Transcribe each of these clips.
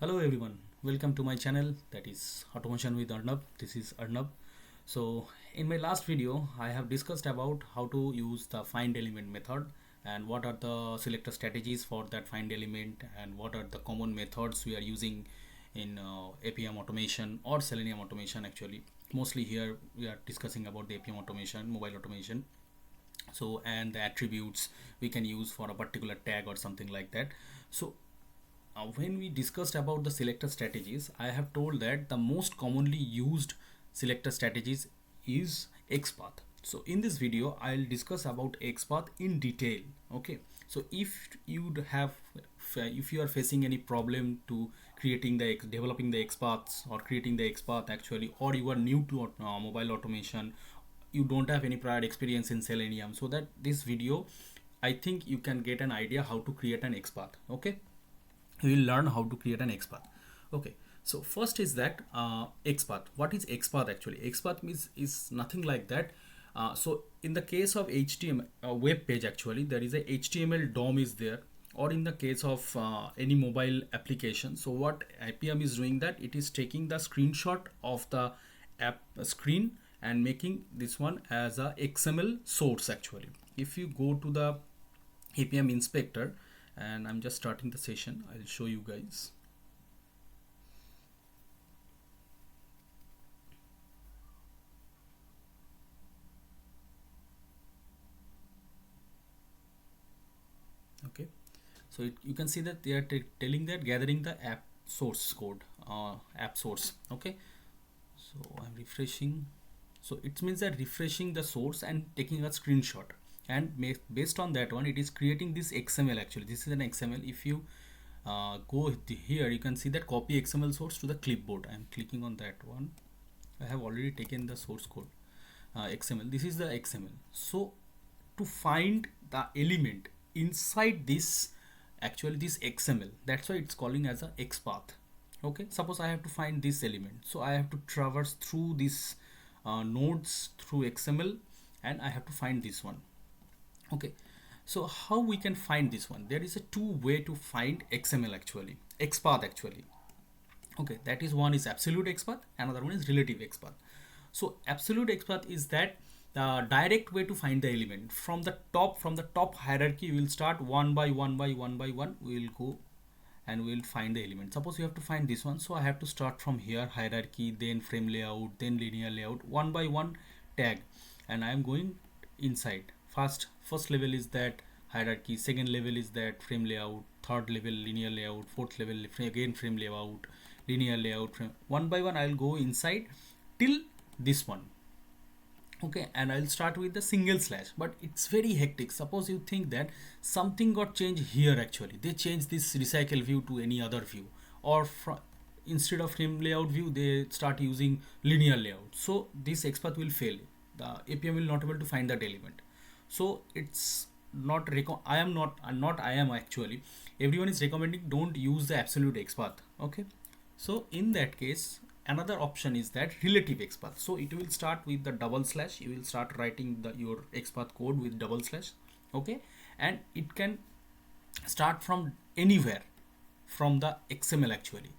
Hello everyone, welcome to my channel, that is Automation with Arnab. This is Arnab. So in my last video I have discussed about how to use the find element method and what are the selector strategies for that find element and what are the common methods we are using in Apm automation or Selenium automation. Actually mostly here we are discussing about the Apm automation, mobile automation, so and the attributes we can use for a particular tag or something like that. So when we discussed about the selector strategies, I have told that the most commonly used selector strategies is XPath. So in this video, I'll discuss about XPath in detail. Okay. So if you are facing any problem to developing the XPaths or creating the XPath actually, or you are new to mobile automation, you don't have any prior experience in Selenium, so that this video, I think you can get an idea how to create an XPath. Okay, we will learn how to create an XPath. Okay, so first is that XPath. What is XPath actually? XPath means is nothing like that. So in the case of HTML web page, actually there is a HTML DOM is there, or in the case of any mobile application. So what Appium is doing, that it is taking the screenshot of the app screen and making this one as a XML source actually. If you go to the Apm Inspector, and I'm just starting the session, I'll show you guys. Okay, so you can see that they are telling that gathering the app source code, app source. Okay, so I'm refreshing, so it means that refreshing the source and taking a screenshot, and based on that one it is creating this XML. Actually this is an XML. If you go here, you can see that copy XML source to the clipboard. I'm clicking on that one. I have already taken the source code, XML. This is the XML. So to find the element inside this, actually this XML, that's why it's calling as a XPath. Okay, suppose I have to find this element, so I have to traverse through this nodes through XML, and I have to find this one. Okay, so how we can find this one? There is a two way to find XML actually, XPath actually. Okay, that is, one is absolute XPath, another one is relative XPath. So absolute XPath is that the direct way to find the element from the top hierarchy. We will start one by one by one by one, we will go and we will find the element. Suppose you have to find this one, so I have to start from here, hierarchy, then frame layout, then linear layout, one by one tag, and I am going inside. First level is that hierarchy, second level is that frame layout, third level linear layout, fourth level again frame layout, linear layout. One by one I'll go inside till this one. Okay, and I'll start with the single slash, but it's very hectic. Suppose you think that something got changed here, actually they changed this recycle view to any other view, or instead of frame layout view they start using linear layout, so this XPath will fail. The Apm will not able to find that element. So it's not I am actually, everyone is recommending don't use the absolute XPath. Okay, so in that case another option is that relative XPath. So it will start with the double slash. You will start writing your XPath code with double slash. Okay, and it can start from anywhere from the XML actually.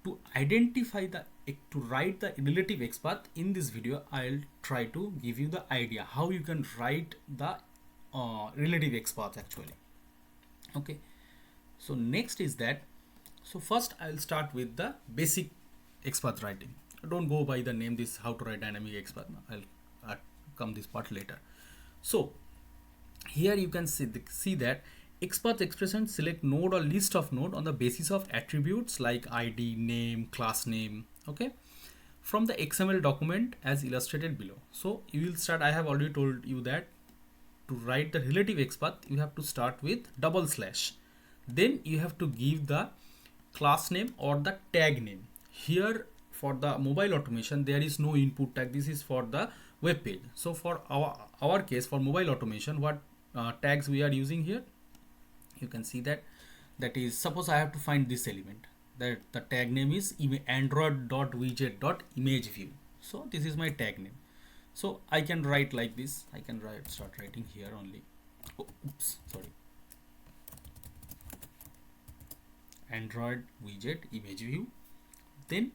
To identify to write the relative XPath, in this video I'll try to give you the idea how you can write the relative XPath actually. Okay, so next is that, so first I'll start with the basic XPath writing. Don't go by the name, this how to write dynamic XPath. I'll come this part later. So here you can see that XPath expression select node or list of node on the basis of attributes like ID, name, class name. Okay, from the XML document as illustrated below. So you will start, I have already told you that to write the relative XPath you have to start with double slash, then you have to give the class name or the tag name. Here for the mobile automation there is no input tag, this is for the web page. So for our case, for mobile automation, what tags we are using here, you can see that is, suppose I have to find this element, that the tag name is android.widget.imageview. so this is my tag name. So I can write like this, I can start writing here only. Oh, oops, sorry. Android widget image view, then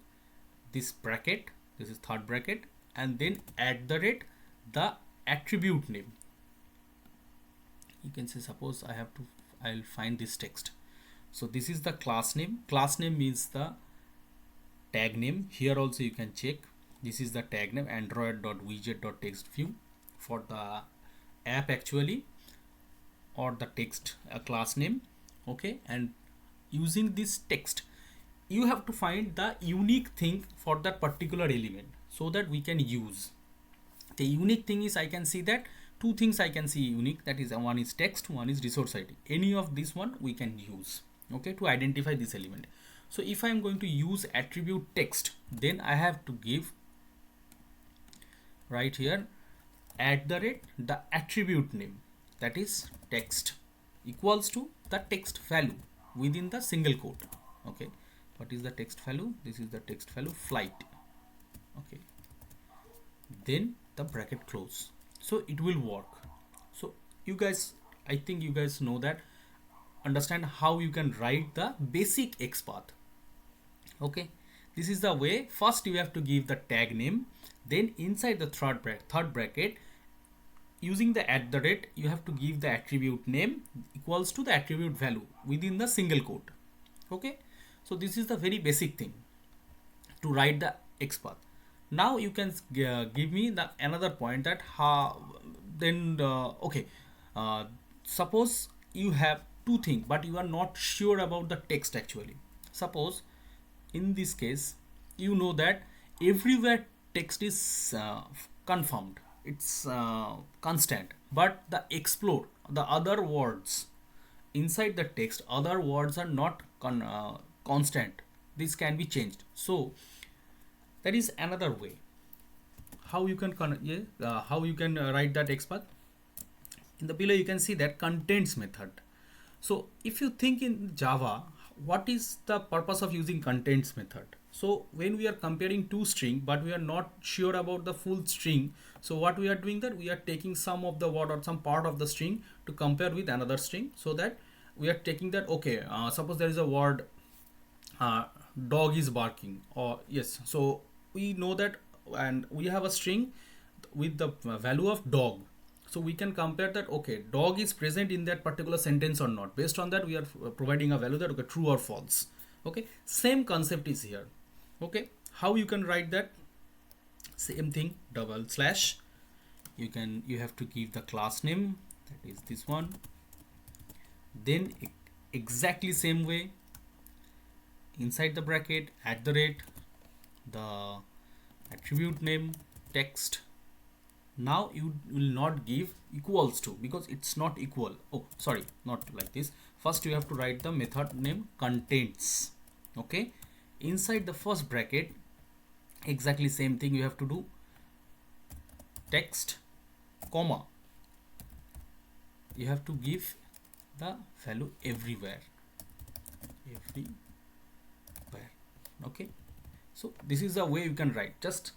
this bracket, this is third bracket, and then at the rate the attribute name. You can say, suppose I'll find this text. So this is the class name. Class name means the tag name. Here also you can check, this is the tag name, android.widget.text view for the app actually, or the text class name. Okay, and using this text you have to find the unique thing for that particular element so that we can use. The unique thing is, I can see that two things I can see unique, that is one is text, one is resource ID. Any of this one we can use, okay, to identify this element. So if I am going to use attribute text, then I have to give right here at the rate the attribute name, that is text, equals to the text value within the single quote. Okay, what is the text value? This is the text value, flight. Okay, then the bracket close, so it will work. So you guys, I think you guys know that, understand how you can write the basic XPath. Okay, this is the way. First you have to give the tag name, then inside the third bracket using the at the rate you have to give the attribute name equals to the attribute value within the single quote. Okay, so this is the very basic thing to write the XPath. Now you can give me the another point, that how then okay, suppose you have two things but you are not sure about the text actually. Suppose in this case you know that everywhere text is confirmed, it's constant, but the explore, the other words inside the text, other words are not constant, this can be changed. So that is another way how you can write that XPath. In the below you can see that contains method. So if you think in Java, what is the purpose of using contains method? So when we are comparing two string but we are not sure about the full string, so what we are doing, that we are taking some of the word or some part of the string to compare with another string, so that we are taking that, okay, suppose there is a word dog is barking, or yes, so we know that, and we have a string with the value of dog, so we can compare that, okay, dog is present in that particular sentence or not. Based on that we are providing a value that, okay, true or false. Okay, same concept is here. Okay, how you can write that? Same thing, double slash, you have to give the class name, that is this one, then exactly same way inside the bracket at the rate the attribute name text. Now you will not give equals to, because it's not equal. Oh sorry, not like this. First you have to write the method name contains. Okay, inside the first bracket exactly same thing you have to do, text comma, you have to give the value everywhere. Okay, so this is the way you can write. Just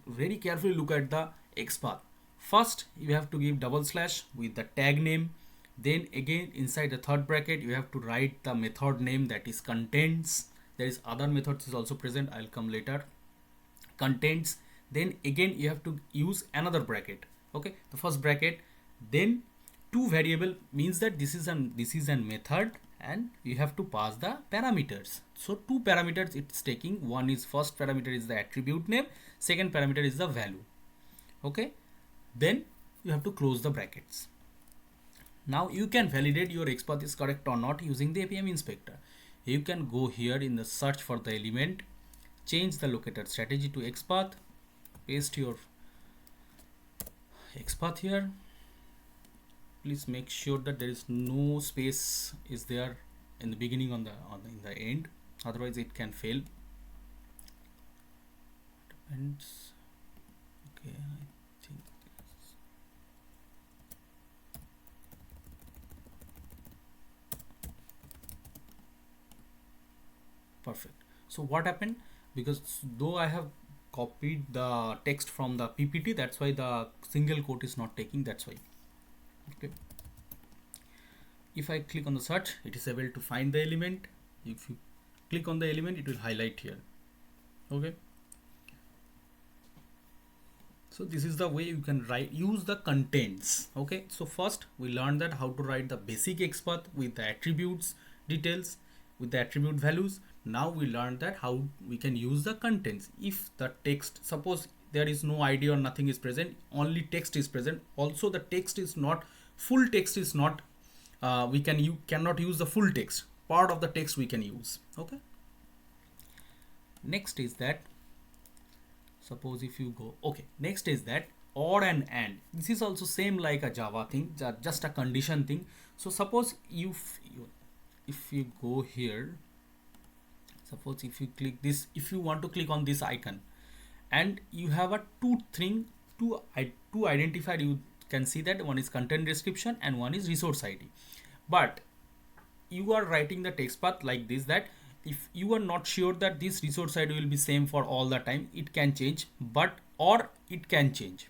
very carefully look at the XPath. First you have to give double slash with the tag name, then again inside the third bracket you have to write the method name, that is contains. There is other methods is also present, I'll come later. Contains, then again you have to use another bracket. Okay, the first bracket, then two variable, means that this is a method and you have to pass the parameters. So two parameters it's taking, one is first parameter is the attribute name, second parameter is the value. Okay, then you have to close the brackets. Now you can validate your XPath is correct or not using the Apm Inspector. You can go here in the search for the element, change the locator strategy to XPath, paste your XPath here. Please make sure that there is no space is there in the beginning in the end, otherwise it can fail. Depends. Okay, I think perfect. So what happened, because though I have copied the text from the PPT, that's why the single quote is not taking, that's why. Okay, if I click on the search, it is able to find the element. If you click on the element, it will highlight here. Okay, so this is the way you can use the contents. Okay, so first we learned that how to write the basic XPath with the attributes details, with the attribute values. Now we learned that how we can use the contents. If the text, suppose there is no ID or nothing is present, only text is present. Also the text is not full, text is not, you cannot use the full text, part of the text we can use. Okay, next is that, suppose if you go, okay, next is that or and this is also same like a Java thing, just a condition thing. So suppose if you go here, suppose if you click this, if you want to click on this icon and you have a two identified, you can see that one is content description and one is resource ID. But you are writing the text path like this, that if you are not sure that this resource ID will be same for all the time, it can change, but or it can change.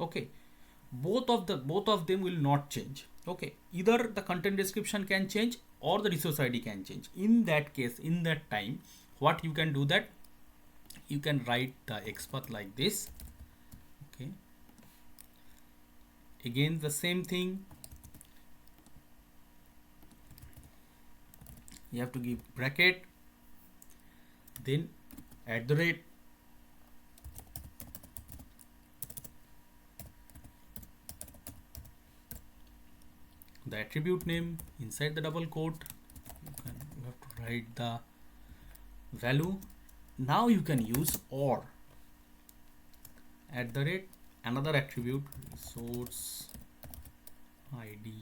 Okay, both of them will not change. Okay, either the content description can change or the resource ID can change. In that case, in that time, what you can do, that you can write the XPath like this. Okay, again the same thing, you have to give bracket, then @ the attribute name, inside the double quote you have to write the value. Now you can use or, @ another attribute, resource ID,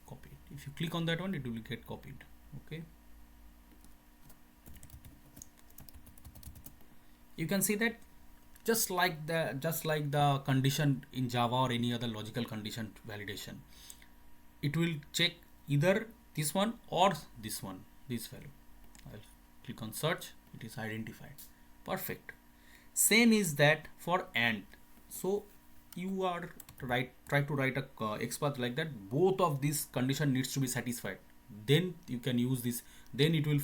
copy it. If you click on that one, it will get copied. Okay, you can see that just like the condition in Java or any other logical condition validation, it will check either this one or this one, this value. I'll click on search, it is identified. Perfect. Same is that for AND. So you are try to write a XPath like that, both of these condition needs to be satisfied, then you can use this, then it will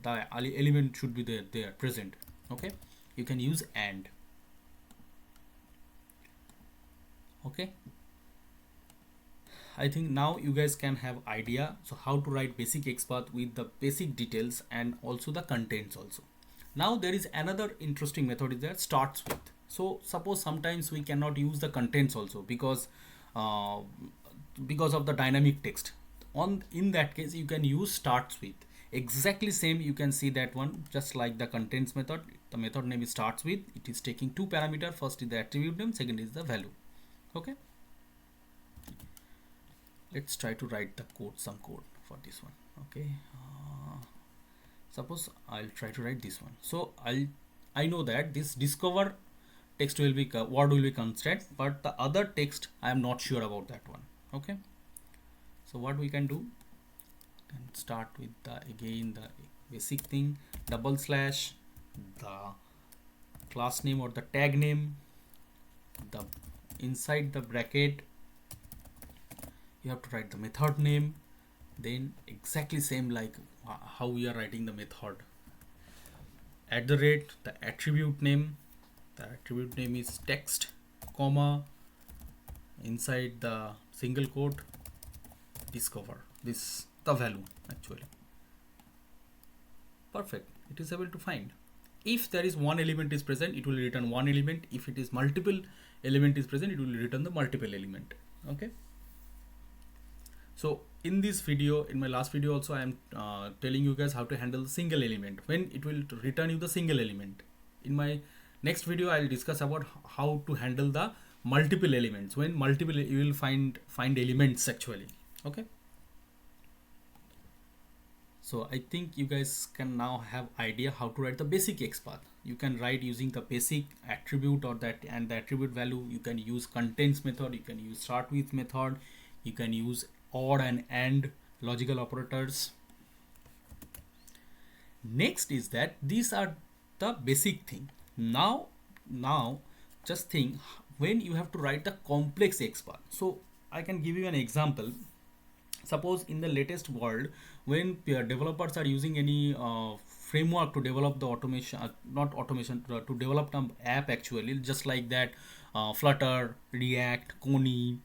the element should be there present. Okay, you can use AND. Okay, I think now you guys can have idea so how to write basic XPath with the basic details and also the contents also. Now there is another interesting method is that starts with. So suppose sometimes we cannot use the contents also because of the dynamic text. In that case you can use starts with. Exactly same, you can see that one, just like the contents method, the method name is starts with. It is taking two parameters, first is the attribute name, second is the value. Okay, let's try to write the code, some code for this one. Okay, suppose I'll try to write this one. So I know that this discover text will be word will be constant, but the other text I am not sure about that one. Okay, so what we can do, and start with the again the basic thing, / the class name or the tag name, the inside the bracket you have to write the method name, then exactly same like how we are writing the method, @ the attribute name, the attribute name is text, comma, inside the single quote discover, this the value actually. Perfect, it is able to find. If there is one element is present, it will return one element. If it is multiple element is present, it will return the multiple element. Okay, so in this video, in my last video also, I am telling you guys how to handle the single element, when it will return you the single element. In my next video I will discuss about how to handle the multiple elements, when multiple you will find elements actually. Okay, so I think you guys can now have idea how to write the basic XPath. You can write using the basic attribute or that, and the attribute value. You can use contents method, you can use start with method, you can use or and logical operators. Next is that these are the basic thing. Now just think when you have to write the complex XPath. So I can give you an example. Suppose in the latest world, when developers are using any framework to develop the automation, not automation, to develop an app actually, just like that, Flutter, React, Kony,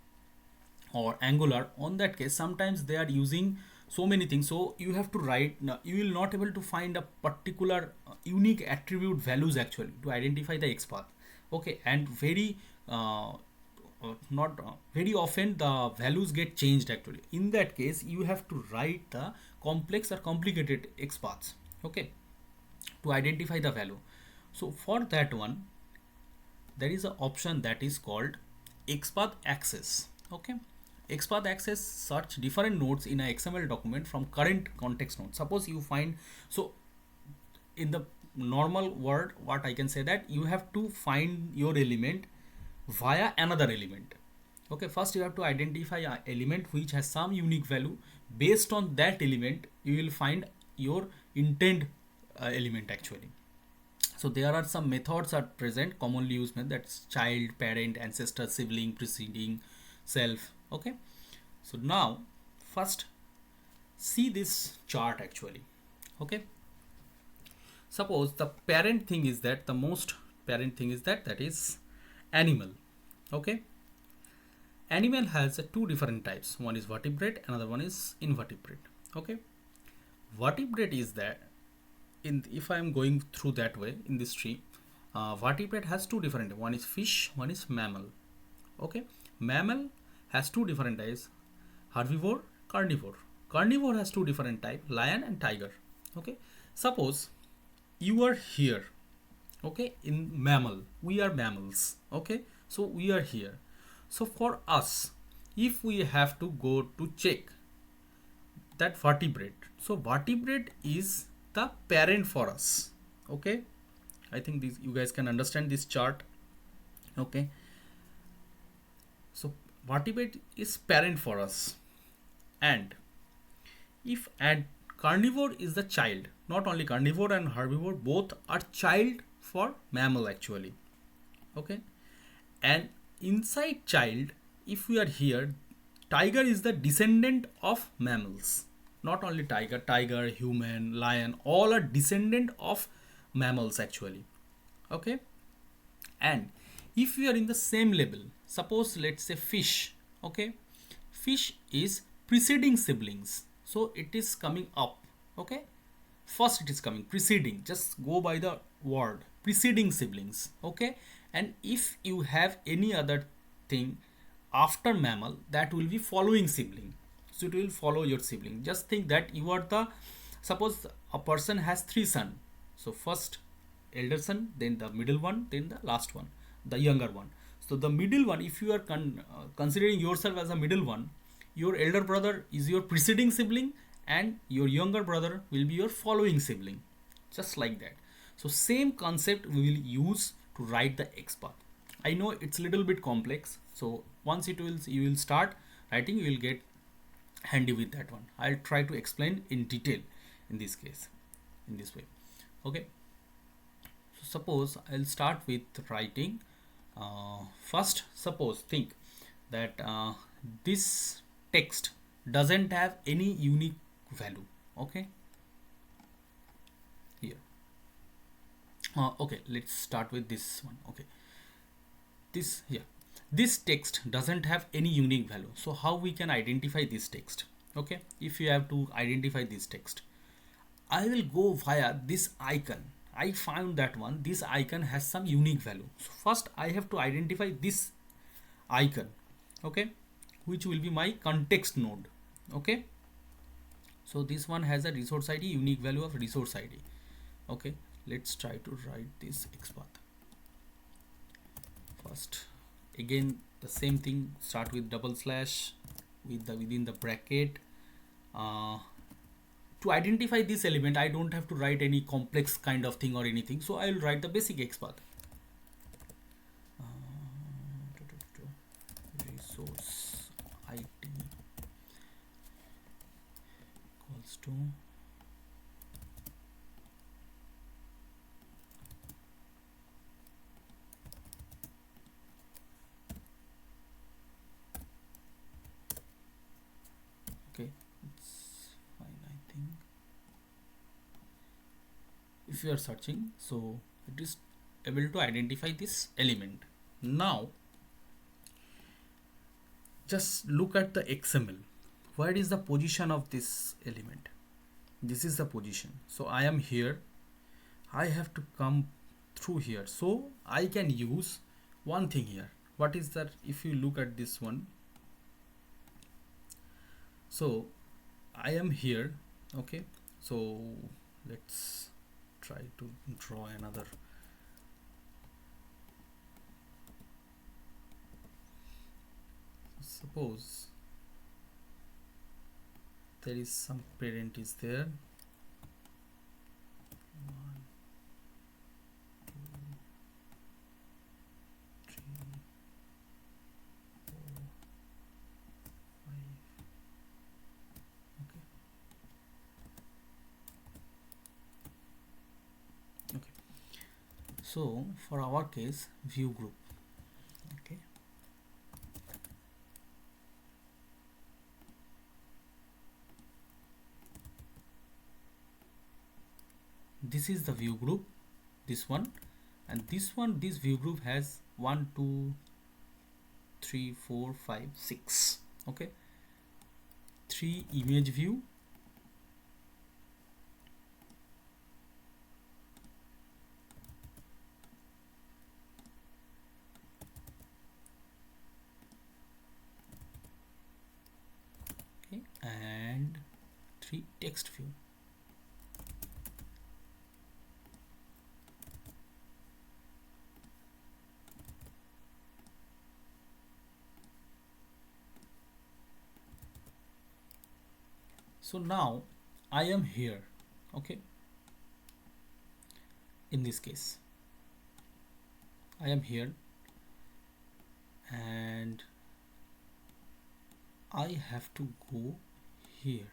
or Angular. On that case, sometimes they are using so many things, so you have to write, you will not able to find a particular unique attribute values actually to identify the XPath. Okay, and not very often the values get changed actually. In that case, you have to write the complex or complicated XPaths, okay, to identify the value. So for that one, there is an option that is called XPath access. Okay, XPath access search different nodes in a XML document from current context node. Suppose you find, so in the normal word, what I can say, that you have to find your element via another element. Okay, first you have to identify an element which has some unique value. Based on that element, you will find your intent element actually. So there are some methods are present, commonly used method, that's child, parent, ancestor, sibling, preceding, self. Okay, so now first see this chart actually. Okay, suppose the parent thing is that, the most parent thing is that, that is animal. Okay, animal has two different types, one is vertebrate, another one is invertebrate. Okay, vertebrate is that, in if I am going through that way in this tree, vertebrate has two different, one is fish, one is mammal. Okay, mammal has two different types, herbivore, carnivore. Carnivore has two different type, lion and tiger. Okay, suppose you are here. Okay, in mammal, we are mammals. Okay, so we are here. So for us, if we have to go to check that vertebrate, so vertebrate is the parent for us. Okay, I think this, you guys can understand this chart. Okay, so vertebrate is parent for us, and if and carnivore is the child. Not only carnivore and herbivore, both are child for mammal actually. Okay, and inside child, if we are here, tiger is the descendant of mammals. Not only tiger, tiger, human, lion, all are descendant of mammals actually. Okay, and if we are in the same level, suppose let's say fish. Okay, fish is preceding siblings, so it is coming up. Okay, first it is coming preceding, just go by the word preceding siblings. Okay, and if you have any other thing after mammal, that will be following sibling, so it will follow your sibling. Just think that you are the, suppose a person has three sons, so first elder son, then the middle one, then the last one, the younger one. So the middle one, if you are considering yourself as a middle one, your elder brother is your preceding sibling and your younger brother will be your following sibling, just like that. So same concept we will use to write the XPath. I know it's a little bit complex, so once you will start writing, you will get handy with that one. I'll try to explain in detail in this case, in this way. Okay, so suppose I'll start with writing. First, suppose think that this text doesn't have any unique value. Okay, here. Okay, let's start with this one. Okay, this here, this text doesn't have any unique value. So how we can identify this text? Okay, if you have to identify this text, I will go via this icon. I found that one, this icon has some unique value. So first I have to identify this icon. Okay, which will be my context node. Okay, so this one has a resource ID, unique value of resource ID. Okay, let's try to write this XPath. First, again the same thing, start with double slash with the within the bracket. To identify this element, I don't have to write any complex kind of thing or anything, so I will write the basic XPath. Resource ID equals to Okay, it's fine, I think. If you are searching, so it is able to identify this element. Now just look at the XML. Where is the position of this element? This is the position. So I am here, I have to come through here, so I can use one thing here. What is that? If you look at this one, so I am here. Okay, so let's try to draw another. Suppose there is some parent is there. 1, 2, 3, 4, 5. Okay. Okay. So for our case, view group. Okay. This is the view group, this one, and this one, this view group has 1, 2, 3, 4, 5, 6. Okay, 3 image view, okay, and 3 text view. So now I am here. Okay, in this case I am here and I have to go here.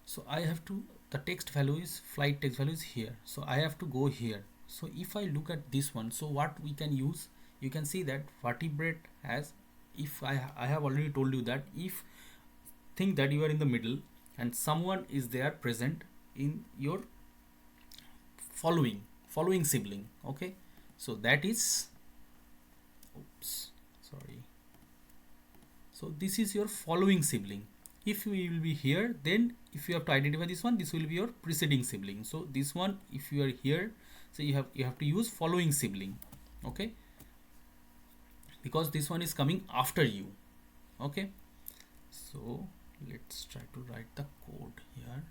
So I have to, the text value is, flight text value is here, so I have to go here. So if I look at this one, so what we can use, you can see that vertebrate has, if I have already told you that if think that you are in the middle and someone is there present in your following sibling. Okay, so that is, oops, sorry, so this is your following sibling. If you will be here, then if you have to identify this one, this will be your preceding sibling. So this one, if you are here, so you have to use following sibling. Okay, because this one is coming after you. Okay, so let's try to write the code here.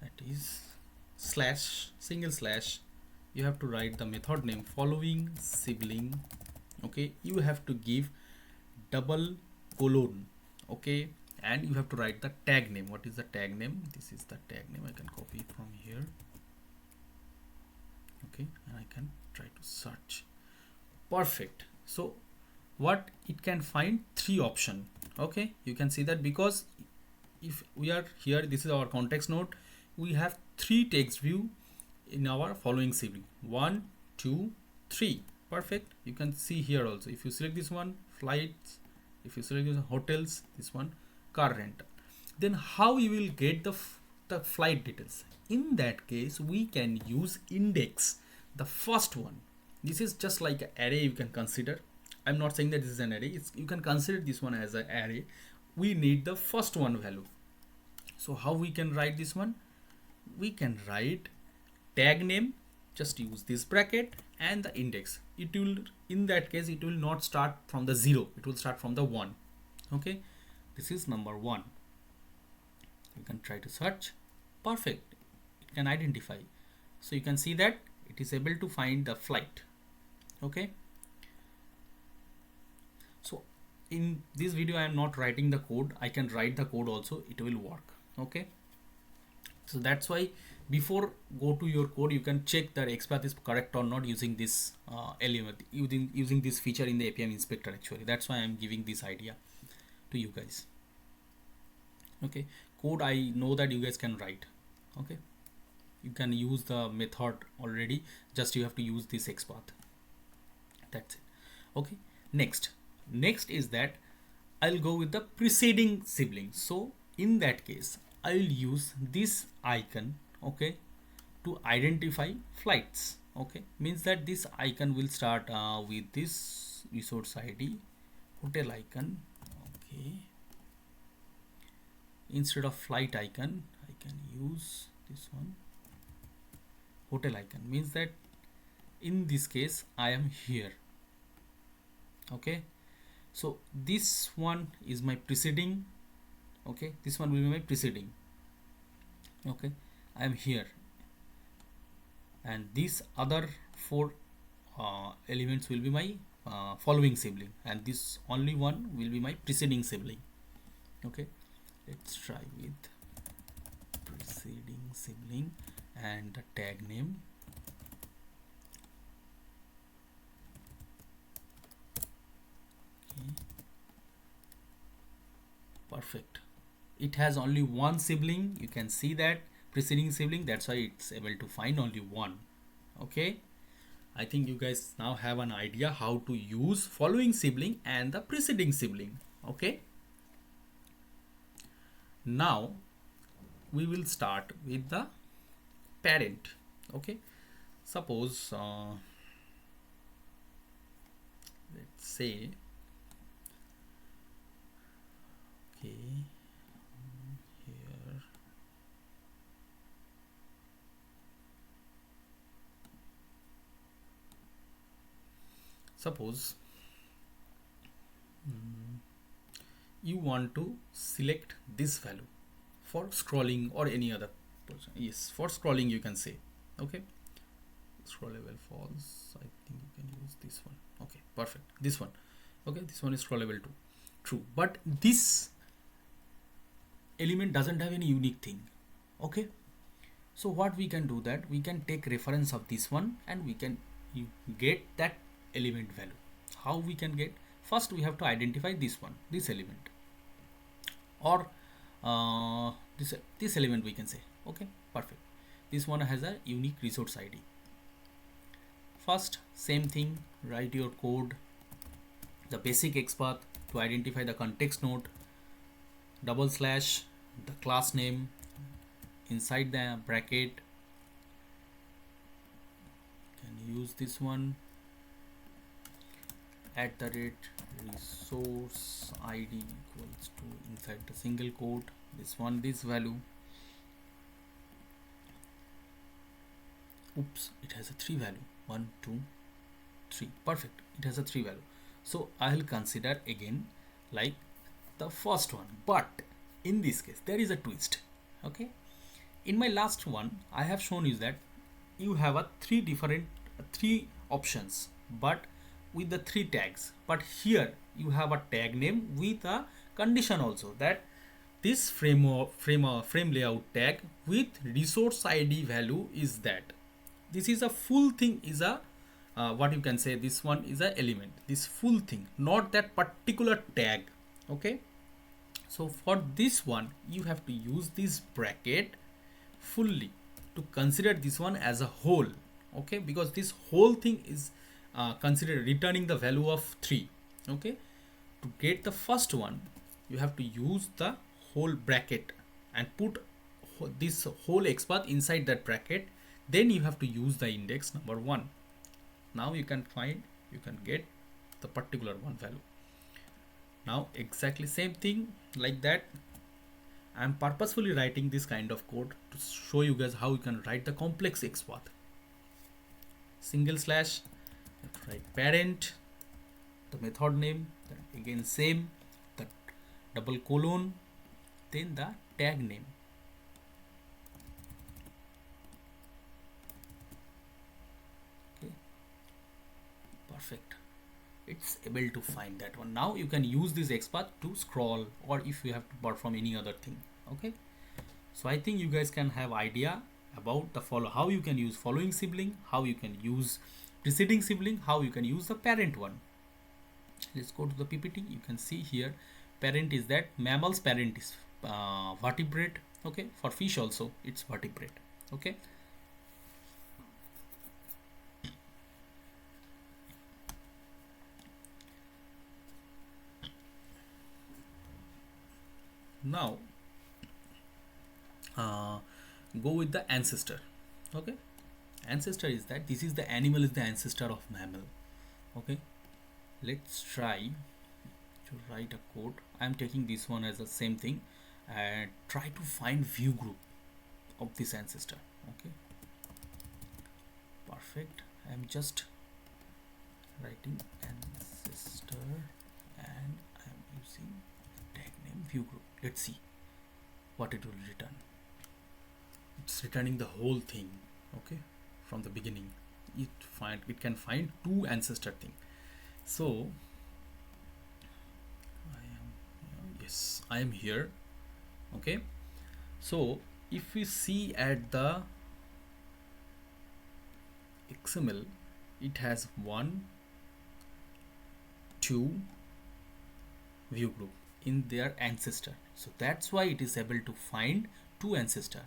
That is slash, single slash, you have to write the method name following sibling. Okay, you have to give double colon. Okay, and you have to write the tag name. What is the tag name? This is the tag name. I can copy it from here. Okay, and I can try to search. Perfect. So what it can find, 3 option. Okay, you can see that because if we are here, this is our context node, we have 3 text view in our following sibling, 1, 2, 3. Perfect. You can see here also, if you select this one, flights, if you select this one, hotels, this one, car rental, then how you will get the flight details? In that case, we can use index, the first one. This is just like an array, you can consider. I'm not saying that this is an array, you can consider this one as an array. We need the first one value. So how we can write this one? We can write tag name, just use this bracket and the index. It will, in that case, it will not start from the 0, it will start from the 1. Okay, this is number 1. You can try to search. Perfect, it can identify. So you can see that it is able to find the flight. Okay, so in this video I am not writing the code, I can write the code also, it will work. Okay, so that's why before go to your code, you can check that Xpath is correct or not using this element, using this feature in the Apm Inspector. Actually, that's why I'm giving this idea to you guys. Okay, code I know that you guys can write. Okay, you can use the method already, just you have to use this Xpath. That's it. Okay, next is that I'll go with the preceding sibling. So in that case I'll use this icon, okay, to identify flights. Okay, means that this icon will start with this resource ID hotel icon. Okay, instead of flight icon I can use this one, hotel icon. Means that in this case I am here. Okay, so this one is my preceding. Okay, this one will be my preceding. Okay, I am here, and these other four elements will be my following sibling, and this only one will be my preceding sibling. Okay, let's try with preceding sibling and the tag name. Okay, perfect. It has only one sibling. You can see that preceding sibling, that's why it's able to find only one. Okay, I think you guys now have an idea how to use following sibling and the preceding sibling. Okay, now we will start with the parent. Okay, suppose let's say, okay, here suppose you want to select this value for scrolling or any other person. Yes, for scrolling you can say. Okay, scrollable false, I think you can use this one. Okay, perfect, this one. Okay, this one is scrollable too, true, but this element doesn't have any unique thing. Okay, so what we can do, that we can take reference of this one and we can get that element value. How we can get? First we have to identify this one, this element, or this element we can say. Okay, perfect, this one has a unique resource ID. First, same thing, write your code, the basic XPath to identify the context node, double slash the class name, inside the bracket can use this one, at the rate resource ID equals to, inside the single quote, this one, this value. Oops, it has a 3 value, 1 2 3. Perfect, it has a 3 value. So I will consider again like the first one, but in this case there is a twist. Okay, in my last one I have shown you that you have a three options, but with the 3 tags, but here you have a tag name with a condition also, that this frame layout tag with resource ID value is that this is a full thing, is a what you can say, this one is a element, this full thing, not that particular tag. Okay, so for this one you have to use this bracket fully to consider this one as a whole. Okay, because this whole thing is considered returning the value of 3. Okay, to get the first one you have to use the whole bracket and put this whole XPath inside that bracket, then you have to use the index number 1. Now you can get the particular one value. Now exactly same thing like that. I am purposefully writing this kind of code to show you guys how you can write the complex XPath. Single slash, write parent, the method name, then again same, the double colon, then the tag name. Okay, perfect, it's able to find that one. Now you can use this XPath to scroll, or if you have to perform any other thing. Okay, so I think you guys can have idea about the how you can use following sibling, how you can use preceding sibling, how you can use the parent one. Let's go to the PPT. You can see here parent is that mammals parent is vertebrate. Okay, for fish also it's vertebrate. Okay, now go with the ancestor. Okay, ancestor is that this is the animal is the ancestor of mammal. Okay, let's try to write a code. I'm taking this one as the same thing and try to find view group of this ancestor. Okay, perfect. I'm just writing ancestor and I'm using tag name view group. Let's see what it will return. It's returning the whole thing. Okay, from the beginning it can find two ancestor thing. So I am here. Okay, so if we see at the XML, it has 1 2 view group in their ancestor, so that's why it is able to find two ancestor.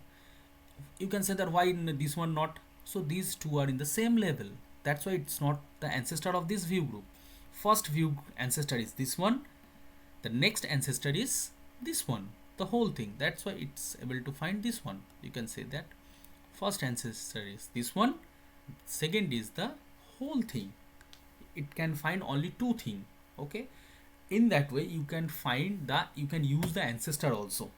You can say that why in this one not, so these two are in the same level, that's why it's not the ancestor of this view group. First view ancestor is this one, the next ancestor is this one, the whole thing, that's why it's able to find this one. You can say that first ancestor is this one, second is the whole thing. It can find only two things. Okay, in that way you can find the, you can use the ancestor also.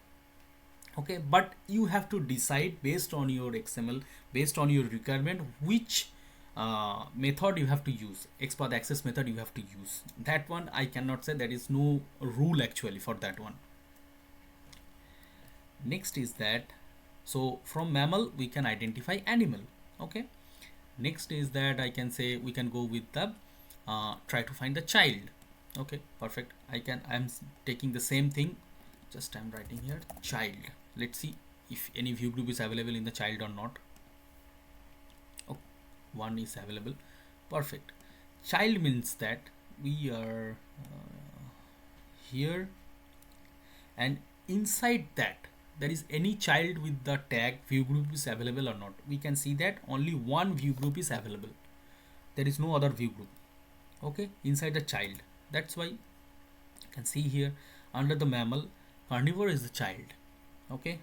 Okay, but you have to decide based on your XML, based on your requirement, which method you have to use. Xpath access method you have to use. That one I cannot say, there is no rule actually for that one. Next is that, so from mammal we can identify animal. Okay, next is that I can say we can go with the try to find the child. Okay, perfect. I'm taking the same thing, just I'm writing here child. Let's see if any view group is available in the child or not. Oh, one is available. Perfect. Child means that we are here, and inside that there is any child with the tag view group is available or not. We can see that only one view group is available, there is no other view group. Okay, inside the child, that's why you can see here under the mammal, carnivore is the child. Okay,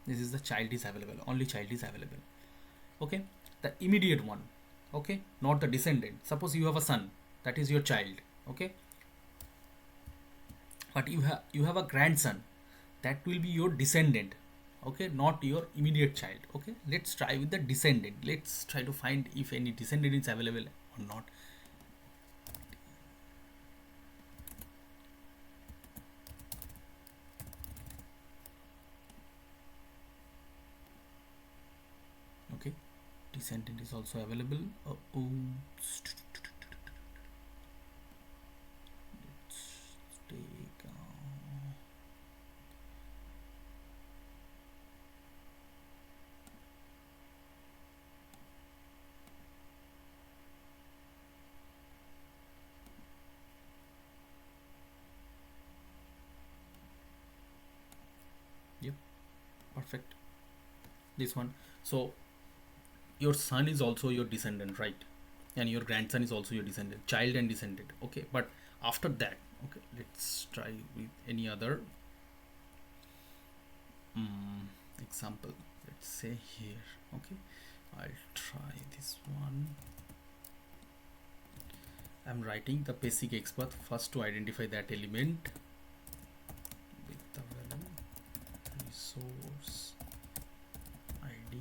this is the child is available, only child is available. Okay, the immediate one. Okay, not the descendant. Suppose you have a son, that is your child. Okay, but you have a grandson, that will be your descendant. Okay, not your immediate child. Okay, let's try with the descendant. Let's try to find if any descendant is available or not. Okay, descendant is also available. Let's take yep, perfect, this one. So your son is also your descendant, right? And your grandson is also your descendant, child and descendant. Okay, but after that, okay, let's try with any other example. Let's say here. Okay, I'll try this one. I'm writing the basic Xpath first to identify that element with the value resource ID.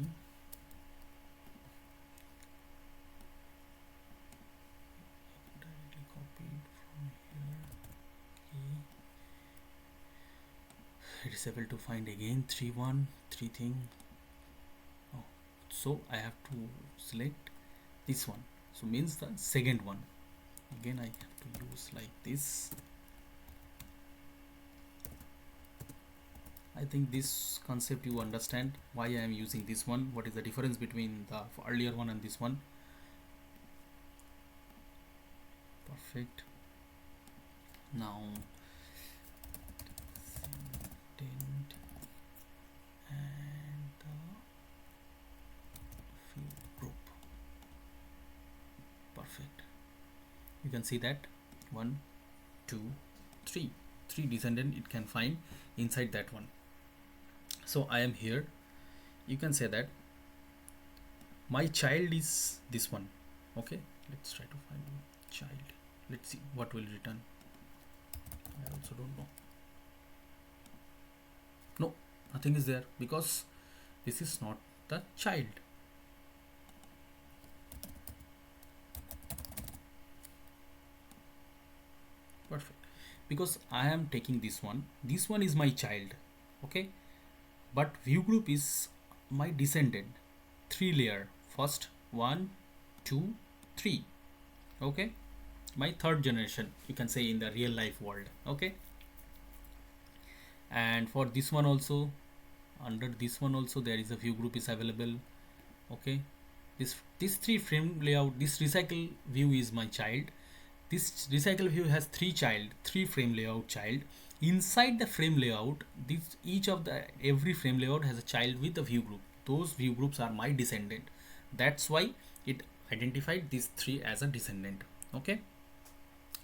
Directly copied from here. Okay. It is able to find again 3 thing. Oh, so I have to select this one. So means the second one. Again I have to use like this. I think this concept you understand why I am using this one, what is the difference between the earlier one and this one. Perfect. Now descendant and the view group. Perfect. You can see that 1 2 3 descendant it can find inside that one. So I am here. You can say that my child is this one. Okay, let's try to find child. Let's see what will return. I also don't know. No, nothing is there because this is not the child. Perfect. Because I am taking this one. This one is my child. Okay, but view group is my descendant. 3 layer. First 1, 2, 3. Okay, my third generation, you can say, in the real life world. Okay, and for this one also, under this one also there is a view group is available. Okay, this 3 frame layout, this recycle view is my child. This recycle view has 3 frame layout child. Inside the frame layout, this each of the every frame layout has a child with a view group. Those view groups are my descendant. That's why it identified these 3 as a descendant. Okay,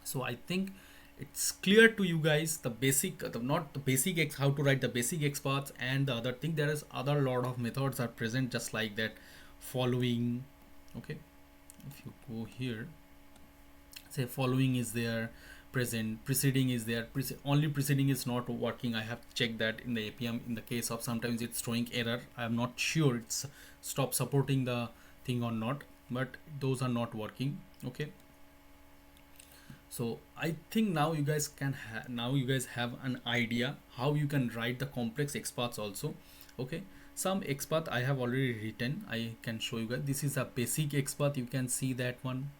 so I think it's clear to you guys the basic, not the basic how to write the basic XPaths, and the other thing, there is other lot of methods are present just like that. Following. Okay, if you go here, say following is there, present, preceding is there. Only preceding is not working. I have checked that in the Appium. In the case of sometimes it's throwing error. I am not sure it's stop supporting the thing or not, but those are not working. Okay, so I think now you guys can have an idea how you can write the complex XPaths also. Okay, some XPath I have already written. I can show you guys. This is a basic XPath. You can see that one.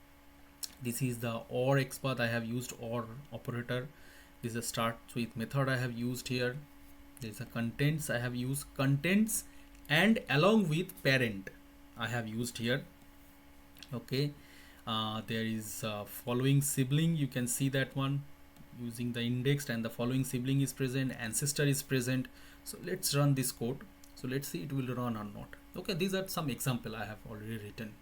This is the OR XPath. I have used OR operator. This is a start with method I have used here. There is a contents. I have used contents and along with parent I have used here. Okay, there is following sibling. You can see that one using the indexed, and the following sibling is present, ancestor is present. So let's run this code. So let's see it will run or not. Okay, these are some example I have already written.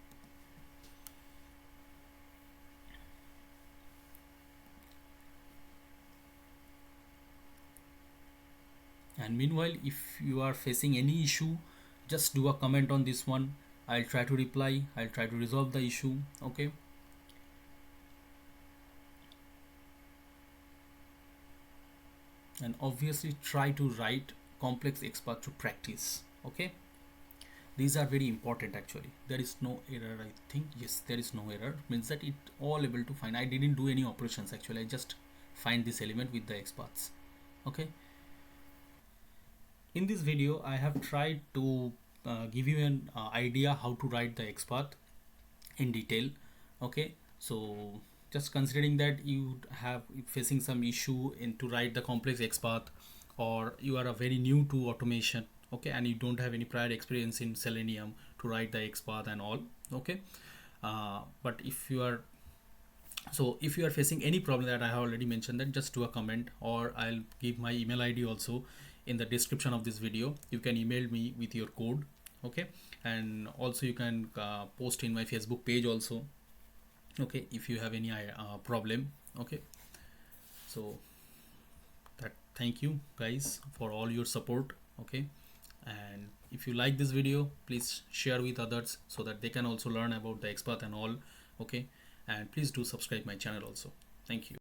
And meanwhile, if you are facing any issue, just do a comment on this one. I'll try to reply. I'll try to resolve the issue. Okay, and obviously try to write complex XPath to practice. Okay, these are very important. Actually, there is no error. I think yes, there is no error, means that it all able to find. I didn't do any operations actually. I just find this element with the XPaths. Okay, in this video I have tried to give you an idea how to write the XPath in detail. Okay, so just considering that you have facing some issue in to write the complex XPath, or you are a very new to automation, okay, and you don't have any prior experience in Selenium to write the XPath and all. Okay, but if you are facing any problem that I have already mentioned, then just do a comment, or I'll give my email ID also in the description of this video. You can email me with your code. Okay, and also you can post in my Facebook page also. Okay, if you have any problem. Okay, so that, thank you guys for all your support. Okay, and if you like this video, please share with others so that they can also learn about the XPath and all. Okay, and please do subscribe my channel also. Thank you.